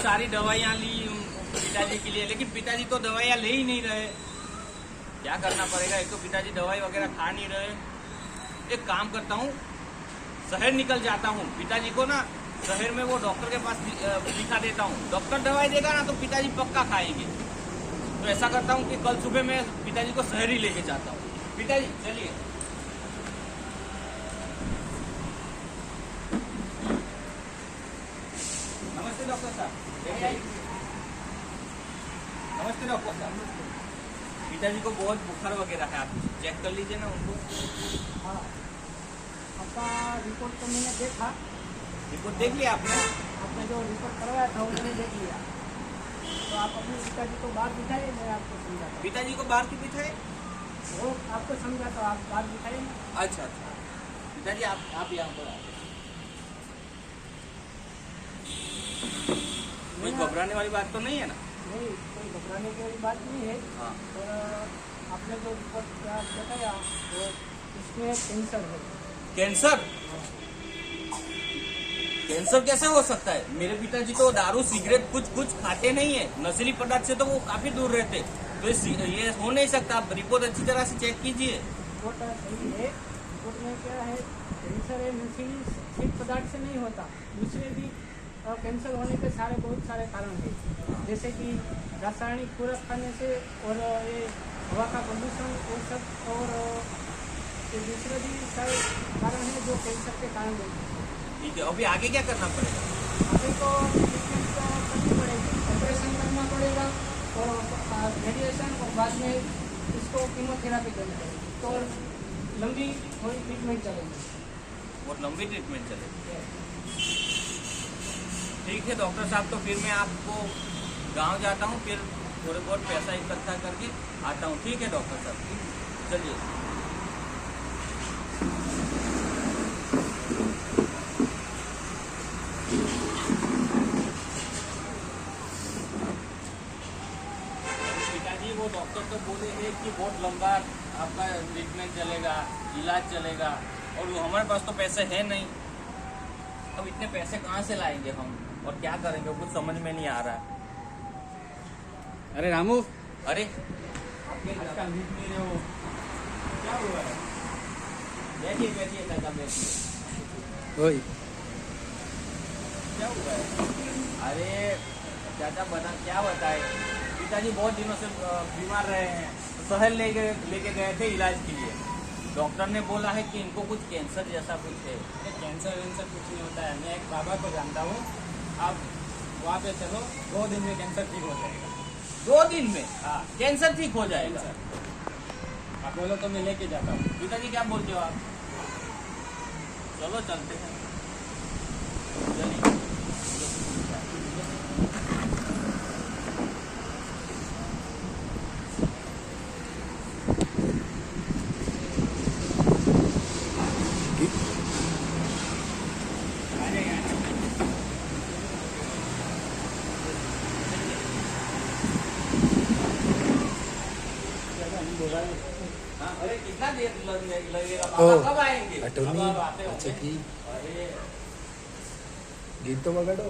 सारी दवाइयाँ ली पिताजी के लिए, लेकिन पिताजी तो दवाइयाँ ले ही नहीं रहे। क्या करना पड़ेगा, एक तो पिताजी दवाई वगैरह खा नहीं रहे। एक काम करता हूँ, शहर निकल जाता हूँ, पिताजी को ना शहर में वो डॉक्टर के पास दिखा देता हूँ। डॉक्टर दवाई देगा ना तो पिताजी पक्का खाएंगे। तो ऐसा करता हूँ कि कल सुबह मैं पिताजी को शहर ही लेके जाता हूँ। पिताजी चलिए। नमस्ते डॉक्टर साहब। नमस्ते डॉक्टर साहब। पिताजी को बहुत बुखार वगैरह है, आप चेक कर लीजिए ना उनको। हाँ, आपका रिपोर्ट तो मैंने देखा। रिपोर्ट देख लिया आपने? आपने जो रिपोर्ट करवाया था वो मैंने देख लिया। तो आप अपने पिताजी को बाहर बिठाइए, मैं आपको समझाता हूँ। पिताजी को बाहर क्यों बिठाए? वो आपको समझाता हूँ, आप बाहर बिठाइए ना। अच्छा अच्छा, पिताजी आप यहाँ पर आए। कोई घबराने वाली बात तो नहीं है ना? नहीं, कोई घबराने की बात नहीं है। हाँ। और आपने जो रिपोर्ट बताया वो इसमें कैंसर है। कैंसर? कैंसर कैसे हो सकता है? मेरे पिताजी तो दारू सिगरेट कुछ खाते नहीं है, नशीली पदार्थ से तो वो काफी दूर रहते। तो ये हो नहीं सकता। आप रिपोर्ट अच्छी तरह से चेक कीजिए। रिपोर्ट सही है। रिपोर्ट में क्या है, कैंसर है नशीली पदार्थ से नहीं होता। दूसरे भी कैंसर होने के बहुत सारे कारण हैं, जैसे कि रासायनिक पूरक खाने से, और ये हवा का प्रदूषण, वो सब, और ये दूसरे भी सारे कारण हैं जो कैंसर के कारण बनते हैं। ठीक है, अभी आगे क्या करना पड़ेगा? अभी तो ट्रीटमेंट तो करनी पड़ेगी, ऑपरेशन करना पड़ेगा और रेडिएशन, और बाद में इसको कीमोथेरापी करनी पड़ेगी। तो लंबी थोड़ी ट्रीटमेंट चलेगी। बहुत लंबी ट्रीटमेंट चलेगी। ठीक है डॉक्टर साहब, तो फिर मैं आपको गांव जाता हूँ, फिर थोड़े बहुत पैसा इकट्ठा करके आता हूँ। ठीक है डॉक्टर साहब, चलिए। पिताजी वो डॉक्टर तो बोले हैं कि बहुत लंबा आपका ट्रीटमेंट चलेगा, इलाज चलेगा, और हमारे पास तो पैसे हैं नहीं। अब इतने पैसे कहाँ से लाएंगे हम, और क्या करेंगे, कुछ समझ में नहीं आ रहा है। अरे रामू, अरे आपके लड़का नींद नहीं रहे हो, क्या हुआ है? बैठिए बैठिए चाचा, बैठिए। ओए क्या हुआ है? अरे चाचा क्या बताए, पिताजी बहुत दिनों से बीमार रहे हैं, शहर लेके गए थे इलाज के लिए। डॉक्टर ने बोला है कि इनको कुछ कैंसर जैसा कुछ है। कैंसर वैंसर कुछ नहीं होता है। मैं एक बाबा को जानता हूँ, आप वहाँ पे चलो, 2 दिन में कैंसर ठीक हो जाएगा। 2 दिन में? हाँ, कैंसर ठीक हो जाएगा? आप बोलो तो मैं लेके जाता हूँ। पिताजी क्या बोलते हो आप? चलो चलते हैं, चलिए। हाँ, अरे कितना देर लगेगा? बाबा कब आएंगे? अटोनी अब आते होंगे। अच्छा की अरे ગીત તો વગાડો.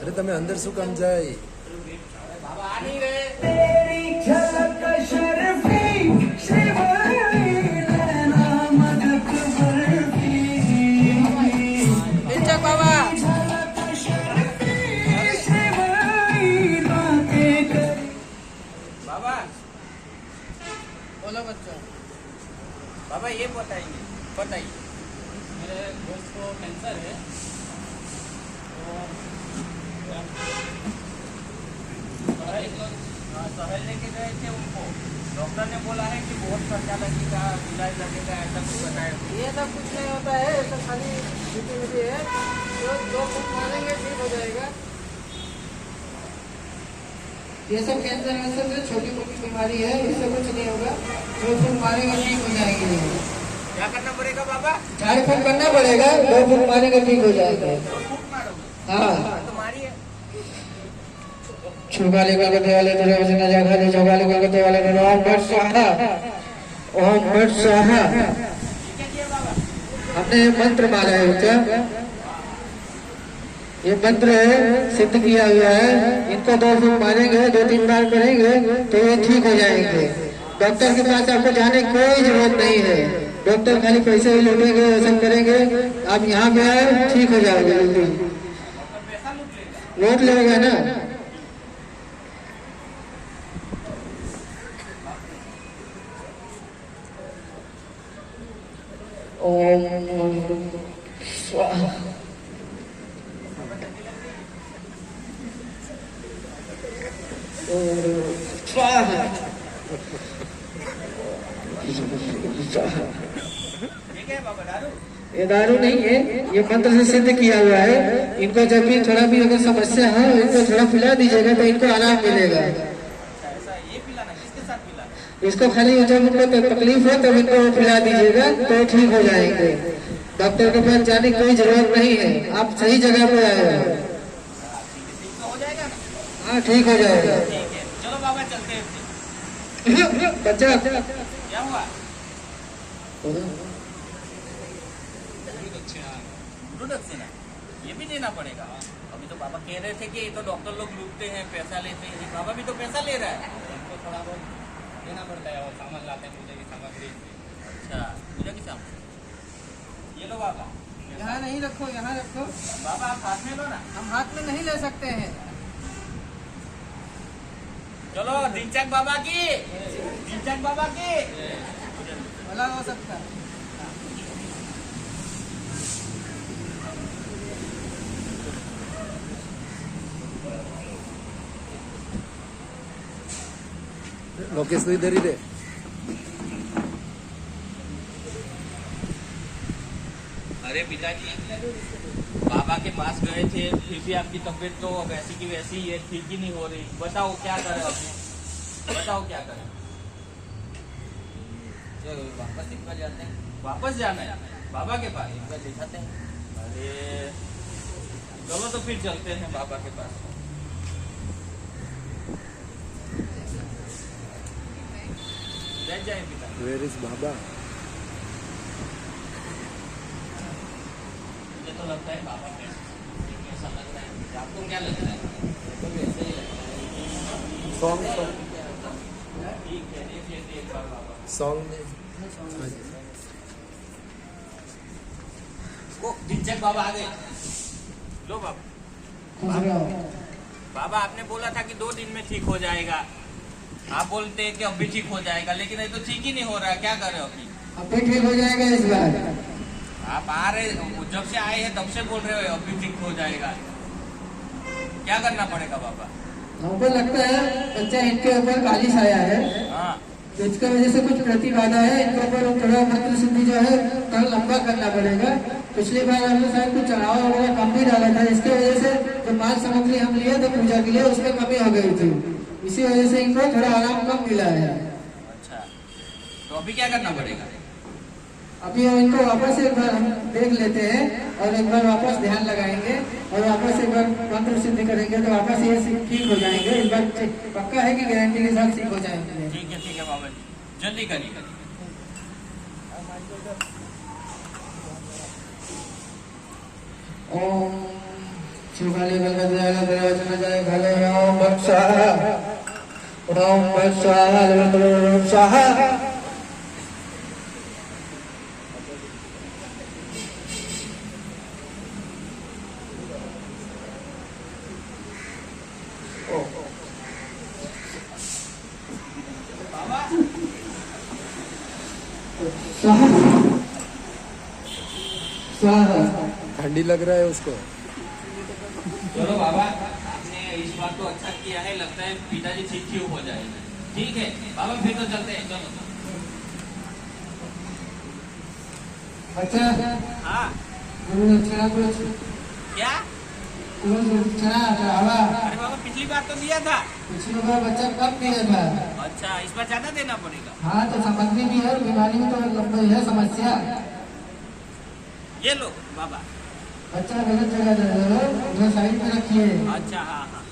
અરે તમે અંદર શું કામ જાય? बाबा आ नहीं रहे। बाबा बाबा बोलो बच्चों। बाबा ये बताइए मेरे दोस्त को कैंसर है, शहर लेके गए थे उनको, डॉक्टर ने बोला है कि बहुत खर्चा लगेगा, इलाज लगेगा, ऐसा कुछ बताया। ये सब कुछ नहीं होता है, ये सब खाली मीठी है। जो 2 फूट मारेंगे ठीक हो जाएगा। ये सब कैंसर वैंसर से छोटी मोटी बीमारी है, इससे कुछ नहीं होगा। 2 फूट मारेंगे ठीक हो जाएगी। क्या करना पड़ेगा बाबा? 4 फूट करना पड़ेगा, 2 फूट मारेंगे ठीक हो जाएगा। 2 फुट मारोगे? हाँ, तो मारिए। छुगाले कलकत्ते वाले तेरे वचन जागा दे, छुगाले कलकत्ते वाले तेरे ओम भट स्वाहा, ओम भट स्वाहा। क्या किया बाबा? हमने मंत्र मारा है क्या? ये मंत्र है, सिद्ध किया हुआ है। इनको 2 फूंक मारेंगे, 2-3 बार करेंगे तो ये ठीक हो जाएंगे। डॉक्टर के पास आपको जाने की कोई जरूरत नहीं है। डॉक्टर खाली पैसे ही लूटेंगे, सब करेंगे। आप यहाँ पे आए, ठीक हो जाओगे जल्दी। लूट लेगा ना। ओम स्वाहा। स्वाहा। ये दारू नहीं है, ये मंत्र से सिद्ध किया हुआ है। इनको जब भी थोड़ा भी अगर समस्या है, इनको थोड़ा पिला दीजिएगा तो इनको आराम मिलेगा। इसको खाली जब इनको तकलीफ हो तब इनको पिला दीजिएगा तो ठीक हो जाएंगे। डॉक्टर के पास जाने की कोई जरूरत नहीं है, आप सही जगह पे आए हो। हाँ ठीक हो जाएगा। चलो बाबा चलते हैं। बच्चा क्या हुआ? गुरु दक्षिणा ये भी देना पड़ेगा। अभी तो बाबा कह रहे थे कि ये तो डॉक्टर लोग लूटते हैं, पैसा लेते हैं। बाबा भी तो पैसा ले रहा है। हमको थोड़ा बहुत देना पड़ता है और सामान लाते हैं, पूजा की सामग्री। अच्छा पूजा की सामग्री ये लो बाबा। यहाँ नहीं रखो, यहाँ रखो। बाबा आप हाथ में लो ना। हम हाथ में नहीं ले सकते हैं। चलो दिनचक बाबा की, दिनचक बाबा की। भला हो सकता है। लोकेश तो इधर ही रहे। अरे पिताजी बाबा के पास गए थे, फिर भी आपकी तबीयत तो वैसी की वैसी ही है, ठीक ही नहीं हो रही। बताओ क्या करें अभी, बताओ क्या करें। चलो वापस एक बार जाते हैं। वापस जाना है बाबा के पास, एक बार दिखाते हैं। अरे चलो तो फिर चलते हैं बाबा के पास। जय जय पिता। वेयर इज बाबा? मुझे तो लगता है बाबा कैसा लग रहा है, आपको क्या लगता है? तो वैसे ही लगता है। सॉन्ग ठीक है, देख लेते एक बार बाबा सॉन्ग को। दिनचक बाबा आ गए। लो बाबा। बाबा आपने बोला था कि 2 दिन में ठीक हो जाएगा। आप बोलते हैं कि अब भी ठीक हो जाएगा, लेकिन ये तो ठीक ही नहीं हो रहा है। क्या करें अभी? अब भी ठीक हो जाएगा इस बार। आप आ रहे, जब से आए हैं तब से बोल रहे हो अब भी ठीक हो जाएगा। क्या करना पड़ेगा बाबा? हमको लगता है बच्चा इनके ऊपर काली छाया है, हाँ तो इसके वजह से कुछ प्रतिबाधा है। इनके ऊपर थोड़ा मंत्र सिद्धि जो है थोड़ा लंबा करना पड़ेगा। पिछली बार हमने शायद कुछ चढ़ावा वगैरह कम भी डाला था, इसके वजह से जो माल सामग्री हम लिए थे पूजा के लिए उसमें कमी हो गई थी। इसी वजह से इनको थोड़ा आराम कम मिला है। अच्छा, तो अभी क्या करना पड़ेगा? अभी इनको वापस एक बार हम देख लेते हैं और एक बार वापस ध्यान लगाएंगे और वापस एक बार मंत्र सिद्धि करेंगे तो वापस ये ठीक हो जाएंगे। इस बार पक्का है कि गारंटी के साथ ठीक हो जाएंगे। ठीक है बाबा जी, जल्दी करिए। ओम शिवाले गलगदयाल विराजमान जय भले ओम भक्साहा ओम भक्साहा ओम स्वाहा। ठंडी लग रहा है उसको। चलो बाबा, आपने इस बार तो अच्छा किया है, लगता है पिताजी ठीक ही हो जाएगा। ठीक है बाबा, फिर तो चलते हैं। चलो। अच्छा हाँ गुरु दक्षिणा कुछ क्या? गुरु दक्षिणा चढ़ावा अरे बाबा पिछली बार तो दिया था। पिछली बार बच्चा कम दिया था। अच्छा, इस बार ज्यादा देना पड़ेगा। हाँ तो सामग्री भी है, बीमारी में तो लंबी है समस्या। ये लो बाबा। बच्चा गलत जगह दे रहे हो, उधर साइड में रखिए। अच्छा हाँ।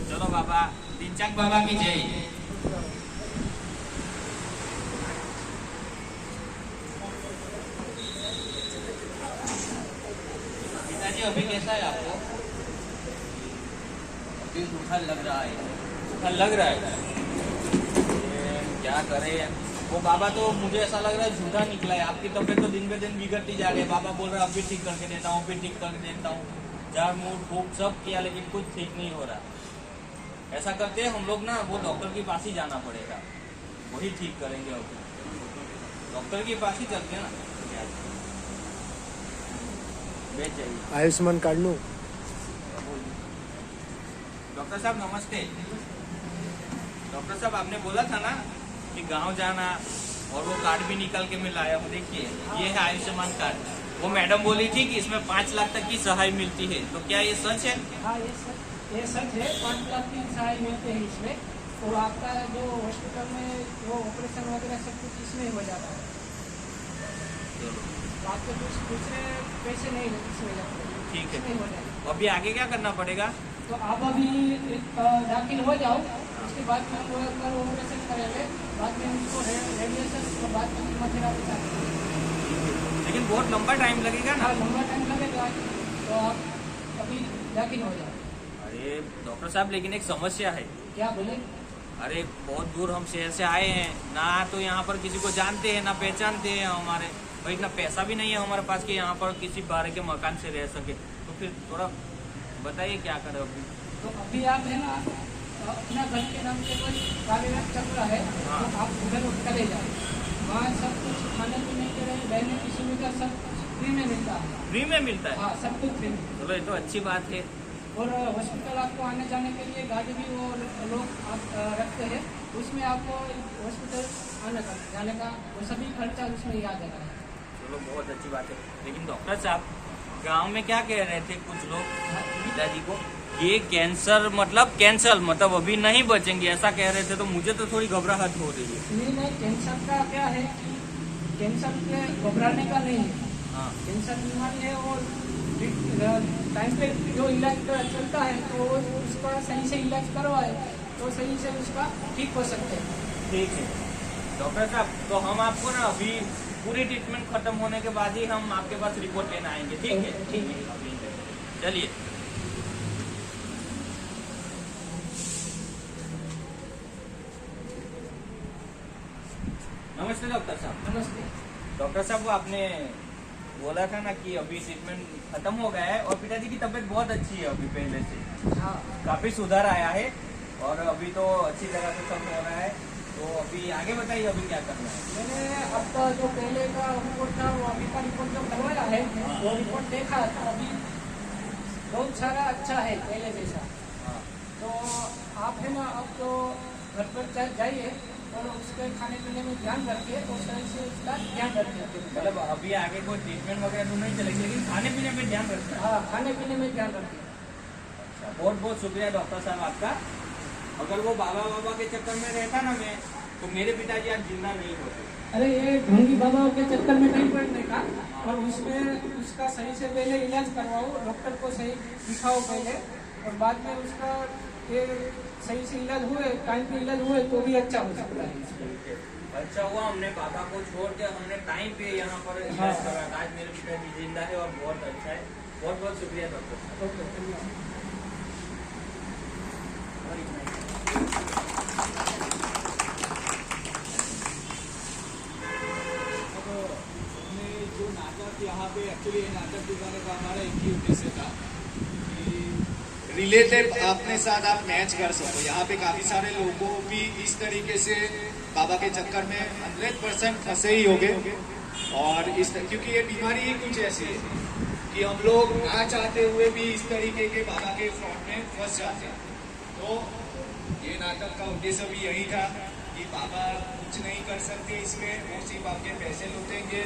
चलो बाबा, दिनचक बाबा की जय। पिताजी जी अभी कैसा है आपको? अभी बुखार लग रहा है। बुखार लग रहा है। क्या करें? वो बाबा तो मुझे ऐसा लग रहा है झूठा निकला है। आपकी तबीयत तो दिन पे दिन बिगड़ती जा रही है। बाबा बोल रहा है अभी ठीक करके देता हूँ, अभी ठीक करके देता हूँ। झाड़ मूड फूक सब किया लेकिन कुछ ठीक नहीं हो रहा। ऐसा करते हैं हम लोग ना, वो डॉक्टर के पास ही जाना पड़ेगा, वही ठीक करेंगे। अभी डॉक्टर के पास ही चलते हैं ना। बैठ जाइए। आयुष्मान कार्ड लो। डॉक्टर साहब नमस्ते। डॉक्टर साहब आपने बोला था ना कि गांव जाना, और वो कार्ड भी निकल के मैं लाया हूँ। देखिए ये है आयुष्मान कार्ड। वो मैडम बोली थी कि इसमें 5 लाख तक की सहाय मिलती है, तो क्या ये सच है? हाँ ये सच है। 5 लाख की सहाय मिलते हैं इसमें। और आपका जो हॉस्पिटल में वो ऑपरेशन वगैरह सब कुछ इसमें हो जाता है। तो आपके कुछ दूसरे पैसे नहीं इसमें जाते। ठीक है। इसमें हो जाएगा। अभी आगे क्या करना पड़ेगा? तो आप अभी दाखिल हो जाओ, उसके बाद में हम लोग कल ऑपरेशन करेंगे, बाद में उसको रेडिएशन और बाद में कीमोथेरेपी करेंगे। लेकिन बहुत लंबा टाइम लगेगा ना? हाँ लंबा टाइम लगेगा, तो आप अभी दाखिल हो जाओ। अरे डॉक्टर साहब लेकिन एक समस्या है। क्या बोले? अरे बहुत दूर हम शहर से आए हैं ना, तो यहाँ पर किसी को जानते हैं ना पहचानते हैं हमारे, और इतना पैसा भी नहीं है हमारे पास कि यहाँ पर किसी भाड़े के मकान से रह सके। तो फिर थोड़ा बताइए क्या करें अभी? तो अभी आप है ना अपना घर के नाम से कोई कार्यरत चल रहा है, हाँ। तो आप उधर चले जाए। वहाँ सब कुछ खाने पीने के रहने की सुविधा सब फ्री में मिलता है। फ्री में मिलता है? हाँ सब कुछ फ्री में। चलो ये तो अच्छी बात है। और हॉस्पिटल आपको आने जाने के लिए गाड़ी भी वो लोग आप रखते हैं, उसमें आपको हॉस्पिटल आने का जाने का वो सभी खर्चा उसमें ही आ जाता है। चलो बहुत अच्छी बात है। लेकिन डॉक्टर साहब गांव में क्या कह रहे थे कुछ लोग पिताजी को, ये कैंसर मतलब कैंसर मतलब अभी नहीं बचेंगे ऐसा कह रहे थे, तो मुझे तो थोड़ी घबराहट हो रही है। नहीं कैंसर का क्या है कि कैंसर के घबराने का नहीं है। हाँ कैंसर बीमारी है और टाइम पे जो इलाज चलता है तो उसका सही से इलाज करवाए तो सही से उसका ठीक हो सकते हैं। ठीक है डॉक्टर साहब, तो हम आपको ना अभी पूरी ट्रीटमेंट खत्म होने के बाद ही हम आपके पास रिपोर्ट लेना आएंगे। ठीक है? ठीक है। चलिए। नमस्ते डॉक्टर साहब। नमस्ते। डॉक्टर साहब वो आपने बोला था ना कि अभी ट्रीटमेंट खत्म हो गया है और पिताजी की तबीयत बहुत अच्छी है अभी पहले से, हाँ काफी सुधार आया है और अभी तो अच्छी तरह से सब हो रहा है। तो अभी आगे बताइए अभी क्या करना है? मैंने आपका जो पहले का रिपोर्ट था वो अभी का रिपोर्ट जो करवाया है वो रिपोर्ट देखा तो अभी बहुत सारा अच्छा है पहले जैसा। हाँ तो आप है ना अब तो घर पर जाइए और उसके खाने पीने में ध्यान रखिए और सही से उसका ध्यान रखिए। मतलब अभी आगे कोई ट्रीटमेंट वगैरह तो नहीं चलेगी लेकिन खाने पीने में ध्यान रखना है। हाँ खाने पीने में ध्यान रखिए। अच्छा बहुत बहुत शुक्रिया डॉक्टर साहब आपका। अगर वो बाबा के चक्कर में रहता ना मैं, तो मेरे पिताजी आज जिंदा नहीं होते। अरे ये ढोंगी बाबाओं के चक्कर में नहीं पड़ने का, और उसमें उसका सही से पहले इलाज करवाओ, डॉक्टर को सही दिखाओ पहले, और बाद में उसका ये सही से इलाज हुए टाइम पे इलाज हुए तो भी अच्छा हो सकता है। अच्छा हुआ हमने बाबा को छोड़ के हमने टाइम पे यहाँ पर इलाज करा था। आज मेरे पिताजी जिंदा है और बहुत अच्छा है। बहुत बहुत शुक्रिया डॉक्टर साहब। ओके धन्यवाद। हमने जो नाटक यहाँ पे एक्चुअली ये नाटक दिखाने का हमारा एक ही उद्देश्य था कि रिलेटेड अपने साथ आप मैच कर सको। यहाँ पे काफी सारे लोगों भी इस तरीके से बाबा के चक्कर में 100% फंसे ही होंगे, और क्योंकि ये बीमारी ही कुछ ऐसी है कि हम लोग ना चाहते हुए भी इस तरीके के बाबा के फ्रॉड में फंस जाते हैं। तो ये नाटक का उद्देश्य भी यही था कि बाबा कुछ नहीं कर सकते इसमें, वो सिर्फ आपके पैसे लूटेंगे।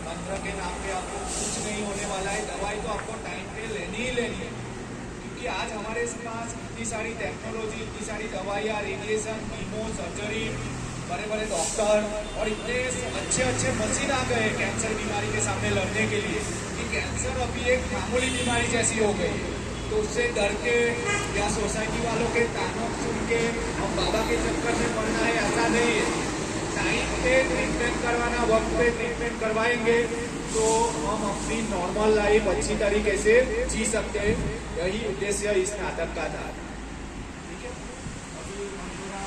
मंत्र के नाम पे आपको कुछ नहीं होने वाला है। दवाई तो आपको टाइम पे लेनी ही लेनी है, क्योंकि आज हमारे पास इतनी सारी टेक्नोलॉजी, इतनी सारी दवाइयाँ, रेडिएशन, कीमो, सर्जरी, बड़े बड़े डॉक्टर और इतने अच्छे अच्छे मशीन आ गए कैंसर बीमारी के सामने लड़ने के लिए कि कैंसर अभी एक मामूली बीमारी जैसी हो गई है। तो उससे डर के या सोसाइटी वालों के तानों सुन के हम बाबा के चक्कर में पड़ना है ऐसा नहीं है। टाइम पे ट्रीटमेंट करवाना, वक्त पे ट्रीटमेंट करवाएंगे तो हम अपनी नॉर्मल लाइफ अच्छी तरीके से जी सकते हैं। यही उद्देश्य इस नाटक का था। ठीक है, अभी हम थोड़ा